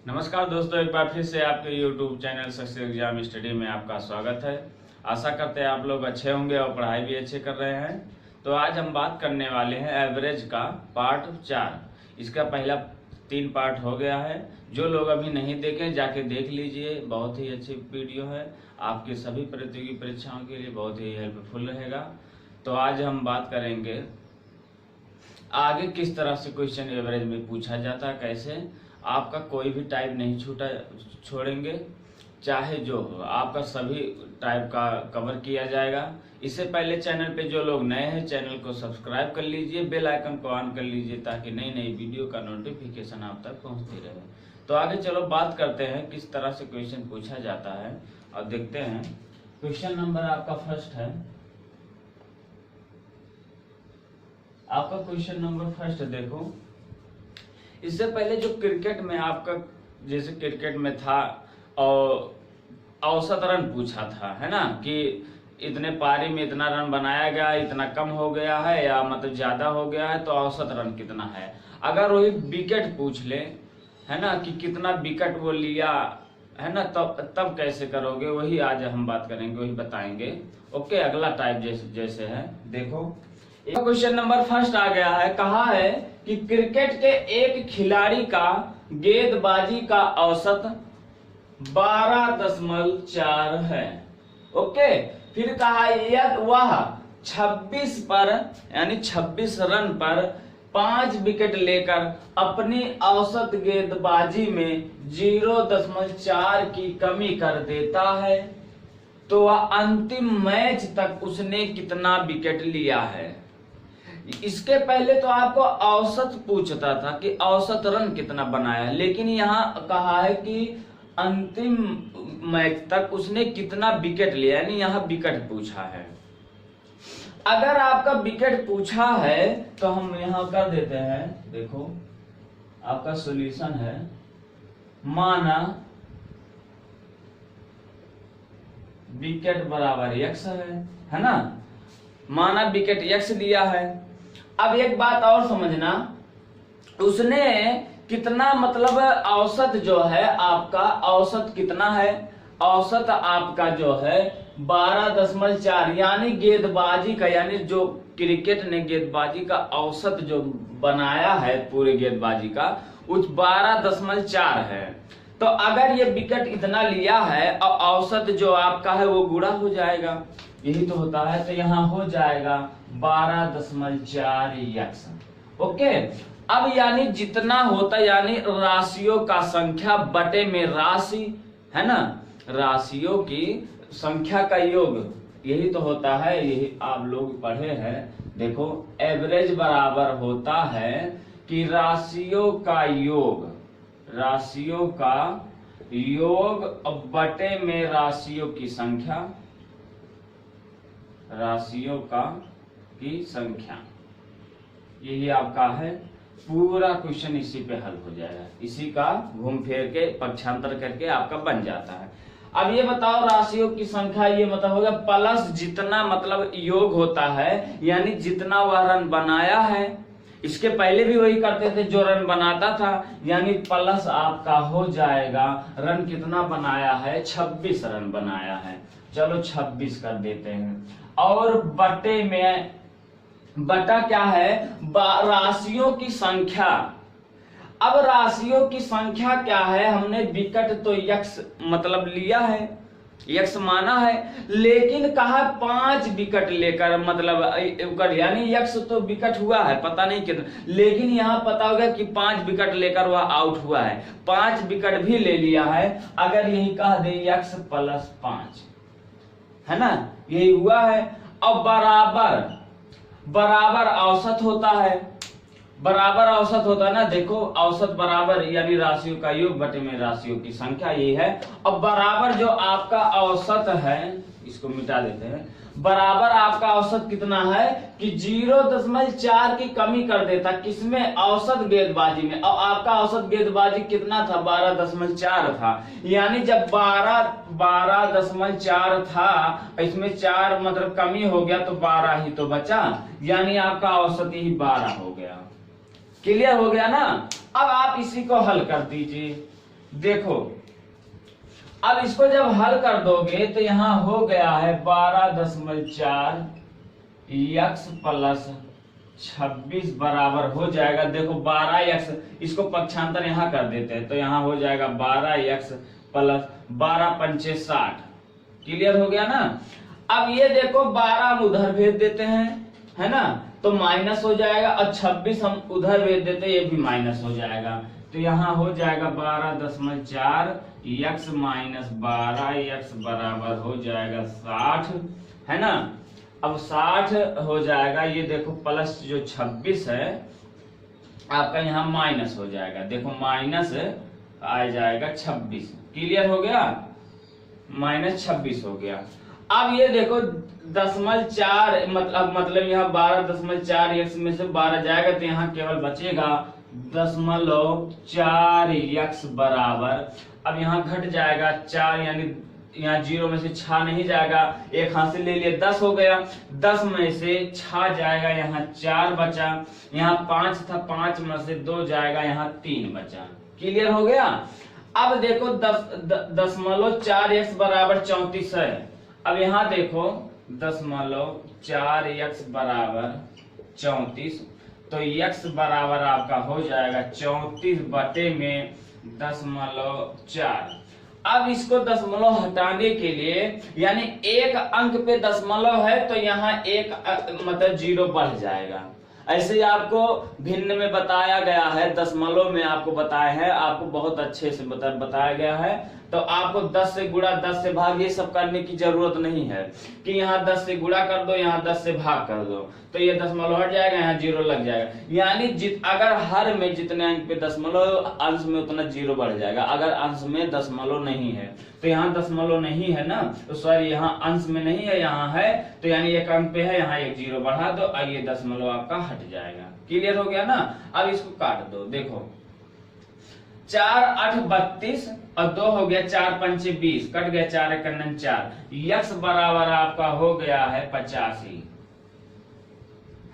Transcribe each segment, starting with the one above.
नमस्कार दोस्तों, एक बार फिर से आपके YouTube channel success exam study में आपका स्वागत है। आशा करते हैं आप लोग अच्छे होंगे और पढ़ाई भी अच्छे कर रहे हैं। तो आज हम बात करने वाले हैं एवरेज का पार्ट 4। इसका पहला 3 पार्ट हो गया है। जो लोग अभी नहीं देखें जाके देख लीजिए, बहुत ही अच्छी वीडियो है, आपके सभी प्रतियोगी परीक्षाओं के लिए बहुत ही हेल्पफुल रहेगा। तो आज हम बात करेंगे आगे किस तरह से क्वेश्चन एवरेज में पूछा जाता है, कैसे आपका कोई भी टाइप नहीं छोड़ेंगे, चाहे जो हो आपका सभी टाइप का कवर किया जाएगा। इससे पहले चैनल पे जो लोग नए हैं चैनल को सब्सक्राइब कर लीजिए, बेल आइकन को ऑन कर लीजिए ताकि नई नई वीडियो का नोटिफिकेशन आप तक पहुंचती रहे। तो आगे चलो बात करते हैं किस तरह से क्वेश्चन पूछा जाता है और देखते हैं। क्वेश्चन नंबर आपका फर्स्ट है, आपका क्वेश्चन नंबर फर्स्ट देखो। इससे पहले जो क्रिकेट में आपका जैसे क्रिकेट में था और औसत रन पूछा था, है ना, कि इतने पारी में इतना रन बनाया गया, इतना कम हो गया है या मतलब ज्यादा हो गया है, तो औसत रन कितना है। अगर वही विकेट पूछ ले, है ना, कि कितना विकेट वो लिया, है ना, तब कैसे करोगे, वही आज हम बात करेंगे, वही बताएंगे। ओके, अगला टाइप जैसे है देखो। क्वेश्चन नंबर फर्स्ट आ गया है, कहा है कि क्रिकेट के एक खिलाड़ी का गेंदबाजी का औसत 12.4 है। ओके, फिर कहा यदि वह 26 पर यानी 26 रन पर 5 विकेट लेकर अपनी औसत गेंदबाजी में 0.4 की कमी कर देता है तो वह अंतिम मैच तक उसने कितना विकेट लिया है। इसके पहले तो आपको औसत पूछता था कि औसत रन कितना बनाया है, लेकिन यहाँ कहा है कि अंतिम मैच तक उसने कितना विकेट लिया, यानी यहाँ विकेट पूछा है। अगर आपका विकेट पूछा है तो हम यहाँ कर देते हैं, देखो आपका सॉल्यूशन है, माना विकेट बराबर x है ना, माना विकेट x दिया है। अब एक बात और समझना, उसने कितना मतलब औसत जो है आपका औसत कितना है, औसत आपका जो है 12.4 यानी गेंदबाजी का, यानी जो क्रिकेट ने गेंदबाजी का औसत जो बनाया है पूरे गेंदबाजी का उस 12.4 है। तो अगर ये विकेट इतना लिया है और औसत जो आपका है वो गुणा हो जाएगा, यही तो होता है, तो यहाँ हो जाएगा 12.4x। ओके, अब यानी जितना होता यानी राशियों का संख्या बटे में राशि, है ना, राशियों की संख्या का योग, यही तो होता है, यही आप लोग पढ़े हैं। देखो एवरेज बराबर होता है कि राशियों का योग, राशियों का योग बटे में राशियों की संख्या, राशियों का की संख्या, यही आपका है। पूरा क्वेश्चन इसी पे हल हो जाएगा, इसी का घूम फिर के पक्षांतर करके आपका बन जाता है। अब ये बताओ राशियों की संख्या, ये मतलब होगा प्लस जितना मतलब योग होता है, यानी जितना वह रन बनाया है। इसके पहले भी वही करते थे जो रन बनाता था, यानी प्लस आपका हो जाएगा रन कितना बनाया है, 26 रन बनाया है। चलो 26 कर देते हैं, और बटे में, बटा क्या है, राशियों की संख्या। अब राशियों की संख्या क्या है, हमने विकेट तो x मतलब लिया है, x माना है, लेकिन कहा 5 विकेट लेकर मतलब यानी x तो विकेट हुआ है पता नहीं कितना, लेकिन यहाँ पता होगा कि 5 विकेट लेकर वह आउट हुआ है, 5 विकेट भी ले लिया है। अगर यही कह दे x + 5, है ना, यही हुआ है। अब बराबर, बराबर औसत होता है, बराबर औसत होता है ना, देखो औसत बराबर यानी राशियों का योग बटे में राशियों की संख्या, ये है। अब बराबर जो आपका औसत है, इसको मिटा देते हैं, बराबर आपका औसत कितना है कि 0.4 की कमी कर देता, किसमें, औसत गेंदबाजी में। और आपका औसत गेंदबाजी कितना था, 12.4 था, यानी जब 12.4 था, इसमें 4 मतलब कमी हो गया तो 12 ही तो बचा, यानी आपका औसत ही 12 हो गया। क्लियर हो गया ना। अब आप इसी को हल कर दीजिए, देखो अब इसको जब हल कर दोगे तो यहाँ हो गया है 12.4 x प्लस 26 बराबर हो जाएगा। देखो 12x, इसको पक्षांतर यहाँ कर देते हैं तो यहाँ हो जाएगा 12x प्लस 12 पंचे 60। क्लियर हो गया ना। अब ये देखो 12 हम उधर भेज देते हैं, है ना, तो माइनस हो जाएगा, और 26 हम उधर भेज देते हैं, ये भी माइनस हो जाएगा। तो यहाँ हो जाएगा 12.4 x माइनस 12x बराबर हो जाएगा 60, है ना। अब 60 हो जाएगा, ये देखो प्लस जो 26 है आपका यहाँ माइनस हो जाएगा। देखो माइनस आ जाएगा 26। क्लियर हो गया, माइनस 26 हो गया। अब ये देखो 0.4 मतलब यहाँ 12.4 x में से 12 जाएगा तो यहाँ केवल बचेगा 0.4 x बराबर, अब यहाँ घट जाएगा 4, यानी यहाँ 0 में से 6 नहीं जाएगा, एक हाथ से ले लिए 10 हो गया, 10 में से 6 जाएगा, यहाँ 4 बचा, यहाँ 5 था, 5 में से 2 जाएगा, यहाँ 3 बचा। क्लियर हो गया। अब देखो 10.4x बराबर 34 है। अब यहाँ देखो 10.4x बराबर 34, तो x बराबर आपका हो जाएगा 34 बटे में 10.4। अब इसको दशमलव हटाने के लिए, यानी एक अंक पे दशमलव है तो यहाँ एक मतलब 0 बढ़ जाएगा। ऐसे आपको भिन्न में बताया गया है, दशमलव में आपको बताया है, आपको बहुत अच्छे से बताया गया है। तो आपको 10 से गुणा 10 से भाग ये सब करने की जरूरत नहीं है कि यहाँ 10 से गुणा कर दो, यहाँ 10 से भाग कर दो, तो ये दशमलव हट जाएगा, यहाँ 0 लग जाएगा। यानी अगर हर में जितने अंक पे दशमलव, अंश में उतना 0 बढ़ जाएगा। अगर अंश में दशमलव नहीं है तो यहाँ दशमलव नहीं है ना, तो सॉरी यहाँ अंश में नहीं है, यहाँ है, तो यानी एक अंक पे है, यहाँ एक 0 बढ़ा दो और ये दशमलव आपका हट जाएगा। क्लियर हो गया ना। अब इसको काट दो, देखो 4 8 32 और 2 हो गया 4 पंचे 20, कट गया 4 1 4, x बराबर आपका हो गया है 85,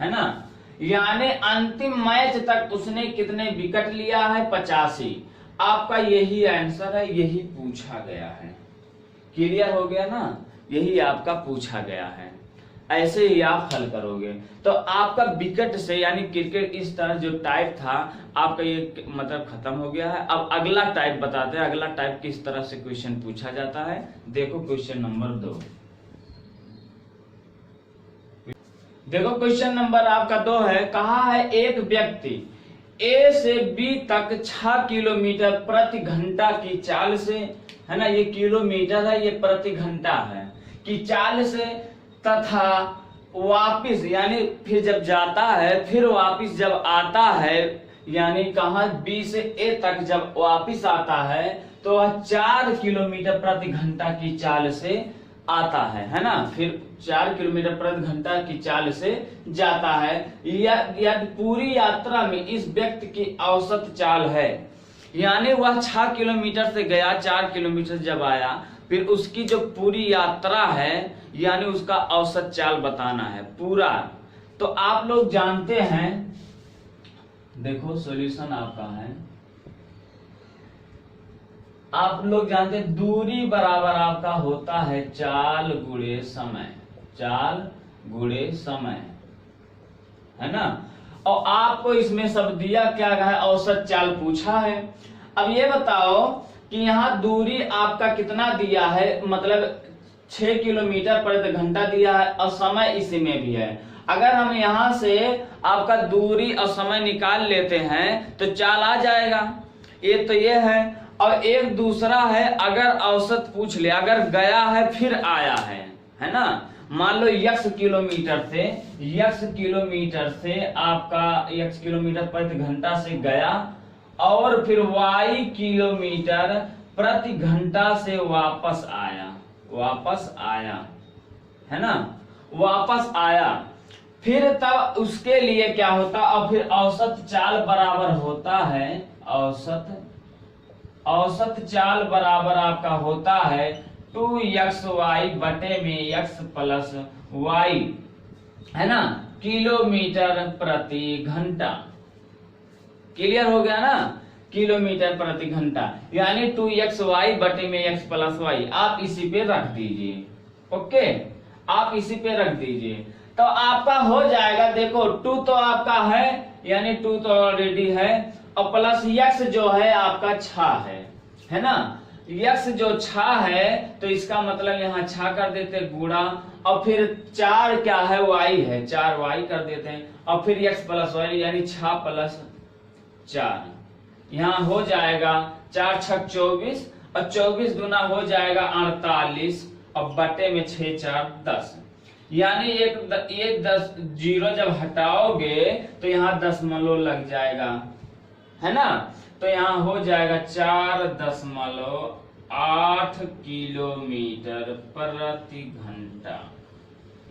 है ना। यानी अंतिम मैच तक उसने कितने विकेट लिया है? 85। आपका यही आंसर है, यही पूछा गया है। क्लियर हो गया ना, यही आपका पूछा गया है। ऐसे ही आप हल करोगे तो आपका विकेट से, यानी क्रिकेट इस तरह जो टाइप था आपका ये मतलब खत्म हो गया है। अब अगला टाइप बताते हैं, अगला टाइप किस तरह से क्वेश्चन पूछा जाता है। देखो क्वेश्चन नंबर 2, देखो क्वेश्चन नंबर आपका 2 है। कहा है एक व्यक्ति ए से बी तक 6 किलोमीटर प्रति घंटा की चाल से, है ना, ये किलोमीटर है, ये प्रति घंटा है, की चाल से तथा वापिस, यानी फिर जब जाता है फिर वापिस जब आता है, यानी कहा बी से ए तक जब वापिस आता है तो वह 4 किलोमीटर प्रति घंटा की चाल से आता है ना, फिर 4 किलोमीटर प्रति घंटा की चाल से जाता है। या पूरी यात्रा में इस व्यक्ति की औसत चाल है, यानी वह 6 किलोमीटर से गया, 4 किलोमीटर जब आया, फिर उसकी जो पूरी यात्रा है यानी उसका औसत चाल बताना है पूरा। तो आप लोग जानते हैं, देखो सॉल्यूशन आपका है, आप लोग जानते हैं दूरी बराबर आपका होता है चाल गुणे समय, चाल गुणे समय, है ना। और आपको इसमें सब दिया क्या है, औसत चाल पूछा है। अब ये बताओ कि यहाँ दूरी आपका कितना दिया है, मतलब 6 किलोमीटर प्रति घंटा दिया है और समय इसी में भी है। अगर हम यहाँ से आपका दूरी और समय निकाल लेते हैं तो चाल आ जाएगा। ये तो ये है, और एक दूसरा है अगर औसत पूछ ले, अगर गया है फिर आया है ना। मान लो x किलोमीटर से आपका x किलोमीटर प्रति घंटा से गया और फिर y किलोमीटर प्रति घंटा से वापस आया, है ना, वापस आया। फिर तब उसके लिए क्या होता, और फिर औसत चाल बराबर होता है, औसत चाल बराबर आपका होता है 2xy बटे में x प्लस y, है ना, किलोमीटर प्रति घंटा। क्लियर हो गया ना। किलोमीटर प्रति घंटा, यानी 2xy बटे में x प्लस वाई आप इसी पे रख दीजिए। ओके, आप इसी पे रख दीजिए तो आपका हो जाएगा। देखो 2 तो आपका है, यानी 2 तो ऑलरेडी है, और प्लस x जो है आपका 6 है ना। x जो 6 है तो इसका मतलब यहाँ 6 कर देते गुणा, और फिर 4 क्या है y है, 4y कर देते हैं, और फिर x प्लस वाई यानी 6 प्लस 4, यहाँ हो जाएगा 4 6 24, और 24 गुना हो जाएगा 48, और बटे में 6 4 10, यानी एक 10 जीरो जब हटाओगे तो यहाँ दशमलव लग जाएगा, है ना। तो यहाँ हो जाएगा 4.8 किलोमीटर प्रति घंटा।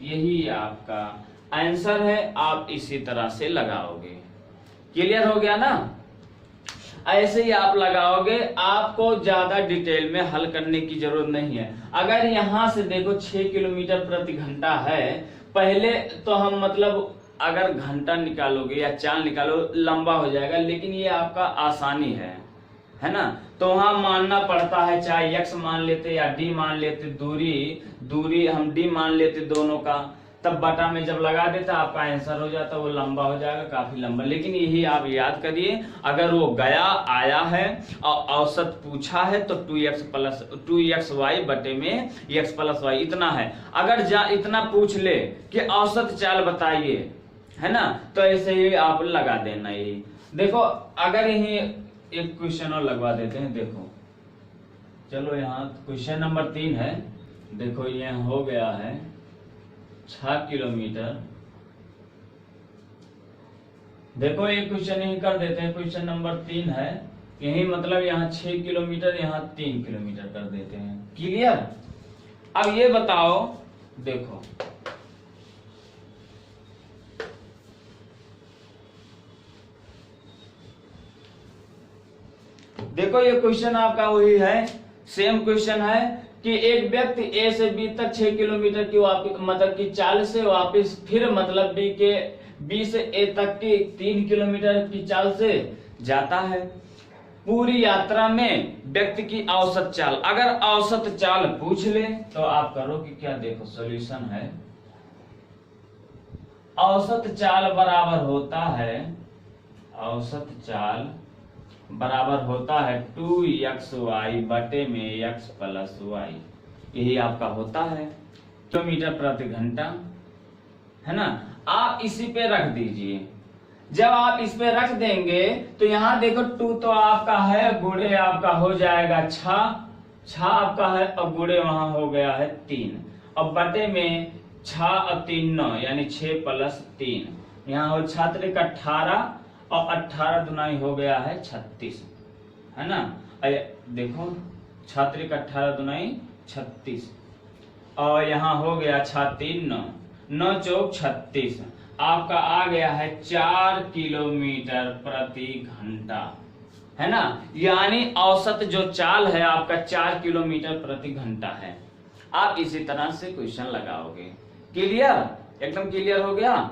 यही आपका आंसर है, आप इसी तरह से लगाओगे। क्लियर हो गया ना। ऐसे ही आप लगाओगे, आपको ज्यादा डिटेल में हल करने की जरूरत नहीं है। अगर यहां से देखो 6 किलोमीटर प्रति घंटा है, पहले तो हम मतलब अगर घंटा निकालोगे या चाल निकालो लंबा हो जाएगा, लेकिन ये आपका आसानी है ना। तो वहां मानना पड़ता है, चाहे x मान लेते या d मान लेते, दूरी हम d मान लेते दोनों का, तब बटा में जब लगा देता आपका आंसर हो जाता, वो लंबा हो जाएगा, काफी लंबा। लेकिन यही आप याद करिए, अगर वो गया आया है और औसत पूछा है तो 2xy बटे में x प्लस वाई इतना है। अगर इतना पूछ ले कि औसत चाल बताइए, है ना, तो ऐसे ही आप लगा देना। यही देखो, अगर यही एक क्वेश्चन और लगवा देते हैं। देखो चलो, यहाँ क्वेश्चन नंबर 3 है। देखो ये हो गया है 6 किलोमीटर। देखो ये क्वेश्चन यही कर देते हैं, क्वेश्चन नंबर 3 है, यही मतलब यहाँ 6 किलोमीटर, यहाँ 3 किलोमीटर कर देते हैं। क्लियर। अब ये बताओ, देखो देखो ये क्वेश्चन आपका वही है, सेम क्वेश्चन है कि एक व्यक्ति ए से बी तक 6 किलोमीटर की वापस मतलब की चाल से वापस फिर मतलब बी से ए तक की 3 किलोमीटर की चाल से जाता है। पूरी यात्रा में व्यक्ति की औसत चाल, अगर औसत चाल पूछ ले तो आप करो कि क्या। देखो सॉल्यूशन है, औसत चाल बराबर होता है, औसत चाल बराबर होता है 2xy बटे में x प्लस वाई। यही आपका होता है किलोमीटर प्रति घंटा, है ना। आप इसी पे रख दीजिए। जब आप इस पे रख देंगे तो यहाँ देखो 2 तो आपका है, गुणे आपका हो जाएगा 6 आपका है, और गुणे वहां हो गया है 3, और बटे में 6 और 3 9, यानी 6 प्लस 3, यहाँ हो छात्र का 18, और 18 दुनाई हो गया है 36, है ना। देखो छात्र का 18 दुनाई 36, और यहाँ हो गया 6 3 9, 9 चौक 36, आपका आ गया है 4 किलोमीटर प्रति घंटा, है ना। यानी औसत जो चाल है आपका 4 किलोमीटर प्रति घंटा है। आप इसी तरह से क्वेश्चन लगाओगे। क्लियर, एकदम क्लियर हो गया।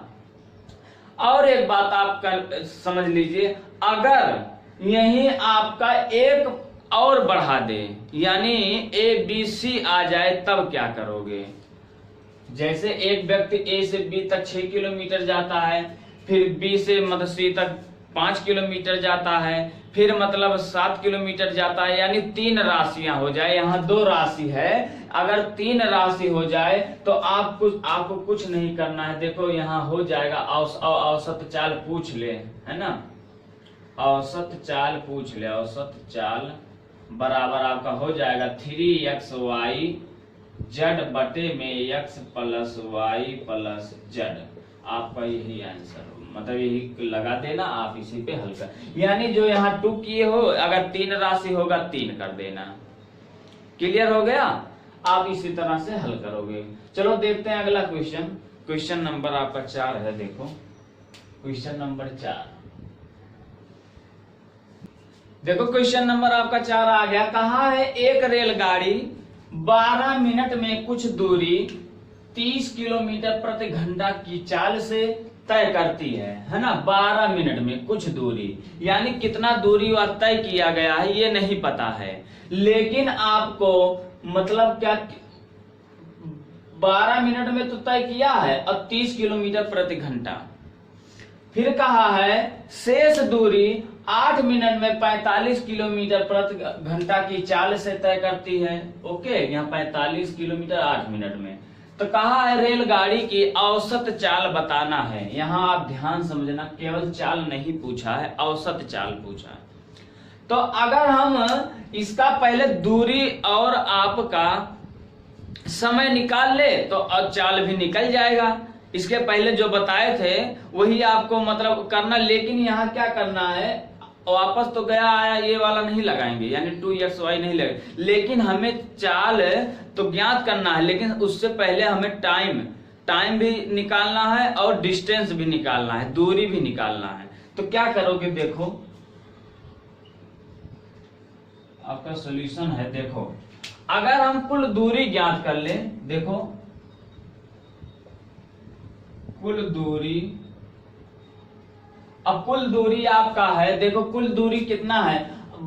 और एक बात आप समझ लीजिए, अगर यही आपका एक और बढ़ा दे, यानी ABC आ जाए, तब क्या करोगे। जैसे एक व्यक्ति A से B तक 6 किलोमीटर जाता है, फिर B से मतलब C तक 5 किलोमीटर जाता है, फिर मतलब 7 किलोमीटर जाता है, यानी 3 राशियां हो जाए। यहाँ 2 राशि है, अगर 3 राशि हो जाए तो आपको कुछ नहीं करना है। देखो यहाँ हो जाएगा औसत चाल पूछ ले, है ना, औसत चाल पूछ ले। औसत चाल बराबर आपका हो जाएगा 3xy जेड बटे में x plus Y plus Z. आपका यही आंसर, मतलब यही लगा देना, आप इसी पे हल कर, यानी जो यहाँ 2 किए हो, अगर 3 राशि होगा 3 कर देना। क्लियर हो गया। आप इसी तरह से हल करोगे। चलो देखते हैं अगला क्वेश्चन। क्वेश्चन नंबर आपका 4 है। देखो क्वेश्चन नंबर 4, देखो क्वेश्चन नंबर आपका 4 आ गया। कहा है एक रेलगाड़ी 12 मिनट में कुछ दूरी 30 किलोमीटर प्रति घंटा की चाल से तय करती है ना, 12 मिनट में कुछ दूरी, यानी कितना दूरी वह तय किया गया है ये नहीं पता है, लेकिन आपको मतलब क्या 12 मिनट में तो तय किया है और 30 किलोमीटर प्रति घंटा। फिर कहा है शेष दूरी 8 मिनट में 45 किलोमीटर प्रति घंटा की चाल से तय करती है। ओके, यहाँ 45 किलोमीटर 8 मिनट में। तो कहा है रेलगाड़ी की औसत चाल बताना है। यहाँ आप ध्यान समझना, केवल चाल नहीं पूछा है, औसत चाल पूछा है। तो अगर हम इसका पहले दूरी और आपका समय निकाल ले तो अब चाल भी निकल जाएगा। इसके पहले जो बताए थे वही आपको मतलब करना, लेकिन यहाँ क्या करना है, वापस तो गया आया ये वाला नहीं लगाएंगे, यानी 2xy नहीं लगे, लेकिन हमें चाल तो ज्ञात करना है, लेकिन उससे पहले हमें टाइम भी निकालना है और डिस्टेंस भी निकालना है, दूरी भी निकालना है। तो क्या करोगे, देखो आपका सॉल्यूशन है। देखो अगर हम कुल दूरी ज्ञात कर ले, देखो कुल दूरी, अब कुल दूरी आपका है, देखो कुल दूरी कितना है,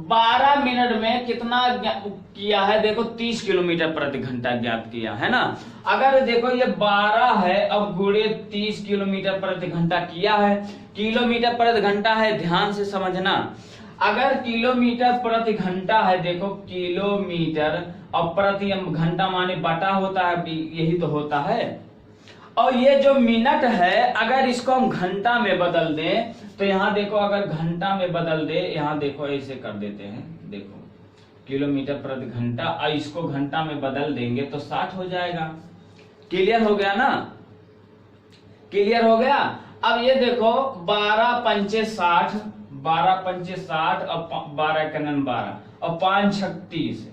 12 मिनट में कितना किया है, देखो 30 किलोमीटर प्रति घंटा ज्ञात किया है ना। अगर देखो ये 12 है, अब गुणे 30 किलोमीटर प्रति घंटा किया है, किलोमीटर प्रति घंटा है, ध्यान से समझना। अगर किलोमीटर प्रति घंटा है, देखो किलोमीटर और प्रति घंटा माने बटा होता है, यही तो होता है। और ये जो मिनट है अगर इसको हम घंटा में बदल दें तो यहाँ देखो, अगर घंटा में बदल दे, यहाँ देखो ऐसे कर देते हैं, देखो किलोमीटर प्रति घंटा, और इसको घंटा में बदल देंगे तो 60 हो जाएगा। क्लियर हो गया ना, क्लियर हो गया। अब ये देखो 12 पंचे 60, 12 पंचे 60 और 12 कनन 12 और 5 36,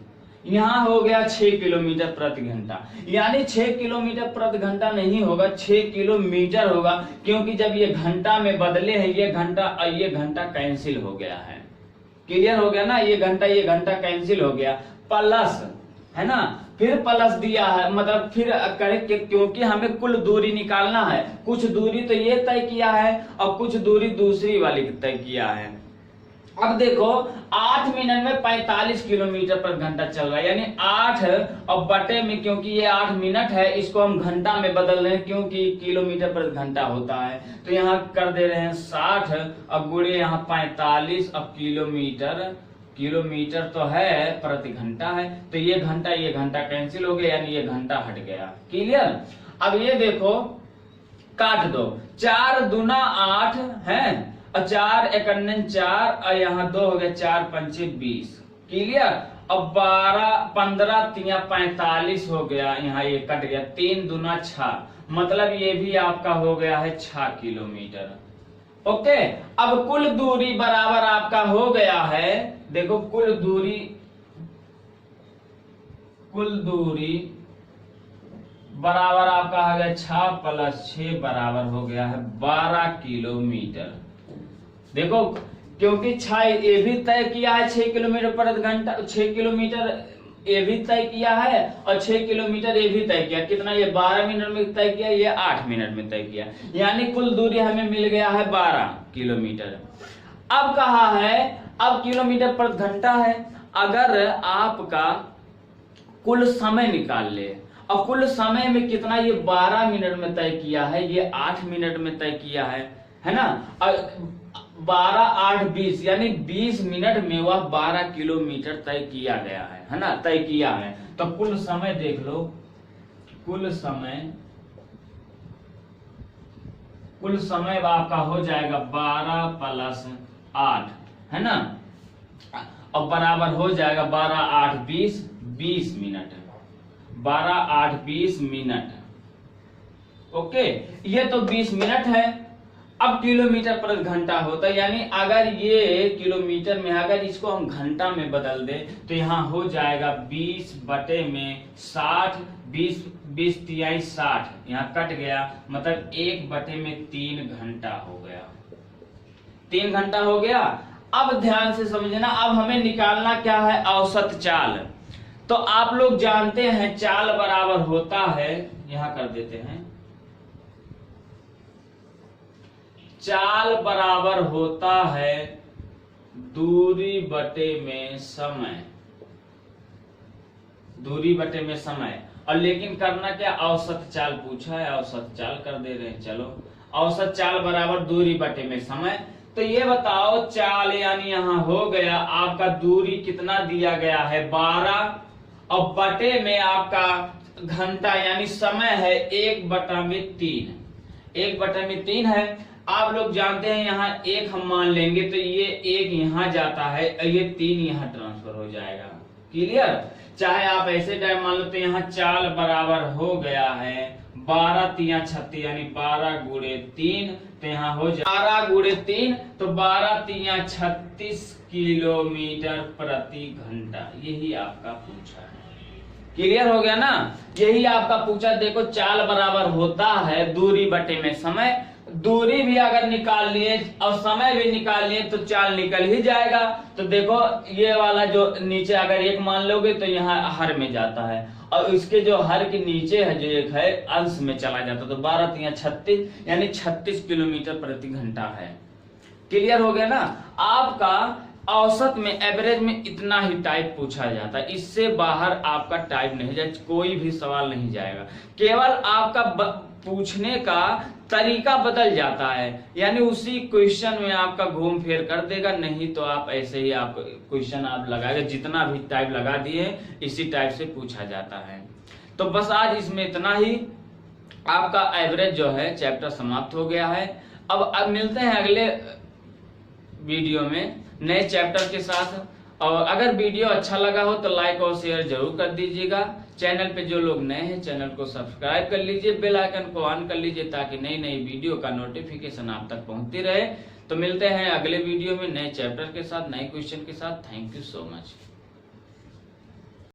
यहाँ हो गया 6 किलोमीटर प्रति घंटा, यानी 6 किलोमीटर प्रति घंटा नहीं होगा, 6 किलोमीटर होगा, क्योंकि जब ये घंटा में बदले हैं, ये घंटा और ये घंटा कैंसिल हो गया है। क्लियर हो गया ना, ये घंटा कैंसिल हो गया, प्लस है ना, फिर प्लस दिया है, मतलब फिर करें क्योंकि हमें कुल दूरी निकालना है, कुछ दूरी तो ये तय किया है और कुछ दूरी दूसरी वाली तय किया है। अब देखो 8 मिनट में 45 किलोमीटर प्रति घंटा चल रहा है, यानी 8 और बटे में, क्योंकि ये 8 मिनट है, इसको हम घंटा में बदल रहे हैं क्योंकि किलोमीटर प्रति घंटा होता है, तो यहाँ कर दे रहे हैं 60 और गुणे यहाँ 45 और किलोमीटर तो है प्रति घंटा है, तो ये घंटा कैंसिल हो गया, यानी ये घंटा हट गया। क्लियर। अब ये देखो काट दो, 4 दूना 8 है और 4 एकन्नन 4 और यहाँ 2 हो गया, 4 पंचे 20। क्लियर। अब 12 15 तिया 45 हो गया, यहाँ ये कट गया, 3 दूना 6, मतलब ये भी आपका हो गया है 6 किलोमीटर। ओके। अब कुल दूरी बराबर आपका हो गया है, देखो कुल दूरी बराबर आपका हो गया 6 + 6 बराबर हो गया है 12 किलोमीटर। देखो क्योंकि 6 ये भी तय किया है 6 किलोमीटर प्रति घंटा, 6 किलोमीटर ये भी तय किया है और 6 किलोमीटर ये भी तय किया, कितना, ये 12 मिनट में तय किया, ये 8 मिनट में तय किया, यानी कुल दूरी हमें मिल गया है 12 किलोमीटर। अब कहा है, अब किलोमीटर प्रति घंटा है, अगर आपका कुल समय निकाल ले, और कुल समय में कितना, ये 12 मिनट में तय किया है, ये 8 मिनट में तय किया है ना, 12 8 20, यानी 20 मिनट में वह 12 किलोमीटर तय किया गया है ना, तय किया है। तो कुल समय देख लो, कुल समय आपका हो जाएगा 12 + 8 है ना, और बराबर हो जाएगा 12 8 20, 20 मिनट, 12 8 20 मिनट। ओके, ये तो 20 मिनट है। अब किलोमीटर प्रति घंटा होता है, यानी अगर ये किलोमीटर में, अगर इसको हम घंटा में बदल दे तो यहाँ हो जाएगा 20 बटे में 60, 20 तिहाई 60, यहाँ कट गया, मतलब 1 बटे में 3 घंटा हो गया, 3 घंटा हो गया। अब ध्यान से समझना, अब हमें निकालना क्या है, औसत चाल। तो आप लोग जानते हैं चाल बराबर होता है, यहाँ कर देते हैं, चाल बराबर होता है दूरी बटे में समय, दूरी बटे में समय। और लेकिन करना क्या, औसत चाल पूछा है, औसत चाल कर दे रहे हैं। चलो औसत चाल बराबर दूरी बटे में समय। तो ये बताओ चाल यानी यहाँ हो गया आपका दूरी कितना दिया गया है 12, और बटे में आपका घंटा यानी समय है 1/3, 1/3 है। आप लोग जानते हैं यहाँ 1 हम मान लेंगे तो ये 1 यहाँ जाता है, ये 3 यहाँ ट्रांसफर हो जाएगा। क्लियर? चाहे आप ऐसे टाइम मान लो तो यहाँ चाल बराबर हो गया है 12 3 36 यानी 12 गुणे 3, तो यहाँ हो जाए 12 गुणे 3 तो 12 3 36 किलोमीटर प्रति घंटा। यही आपका पूछा है। क्लियर हो गया ना? यही आपका पूछा। देखो चाल बराबर होता है दूरी बटे में समय। दूरी भी अगर निकाल लिए और समय भी निकाल लिए तो चाल निकल ही जाएगा। तो देखो ये वाला जो नीचे अगर 1 मान लोगे तो यहाँ हर में जाता है, और इसके जो हर के नीचे है जो एक है अंश में चला जाता, तो 12 3 36 यानी 36 किलोमीटर प्रति घंटा है। क्लियर हो गया ना? आपका औसत में एवरेज में इतना ही टाइप पूछा जाता है, इससे बाहर आपका टाइप नहीं जाए, कोई भी सवाल नहीं जाएगा। केवल आपका पूछने का तरीका बदल जाता है, यानी उसी क्वेश्चन में आपका घूम फेर कर देगा। नहीं तो आप ऐसे ही आप क्वेश्चन आप लगाएगा, जितना भी टाइप लगा दिए इसी टाइप से पूछा जाता है। तो बस आज इसमें इतना ही। आपका एवरेज जो है चैप्टर समाप्त हो गया है। अब मिलते हैं अगले वीडियो में नए चैप्टर के साथ। और अगर वीडियो अच्छा लगा हो तो लाइक और शेयर जरूर कर दीजिएगा। चैनल पे जो लोग नए हैं चैनल को सब्सक्राइब कर लीजिए, बेल आइकन को ऑन कर लीजिए ताकि नई नई वीडियो का नोटिफिकेशन आप तक पहुंचती रहे। तो मिलते हैं अगले वीडियो में नए चैप्टर के साथ, नए क्वेश्चन के साथ। Thank you so much.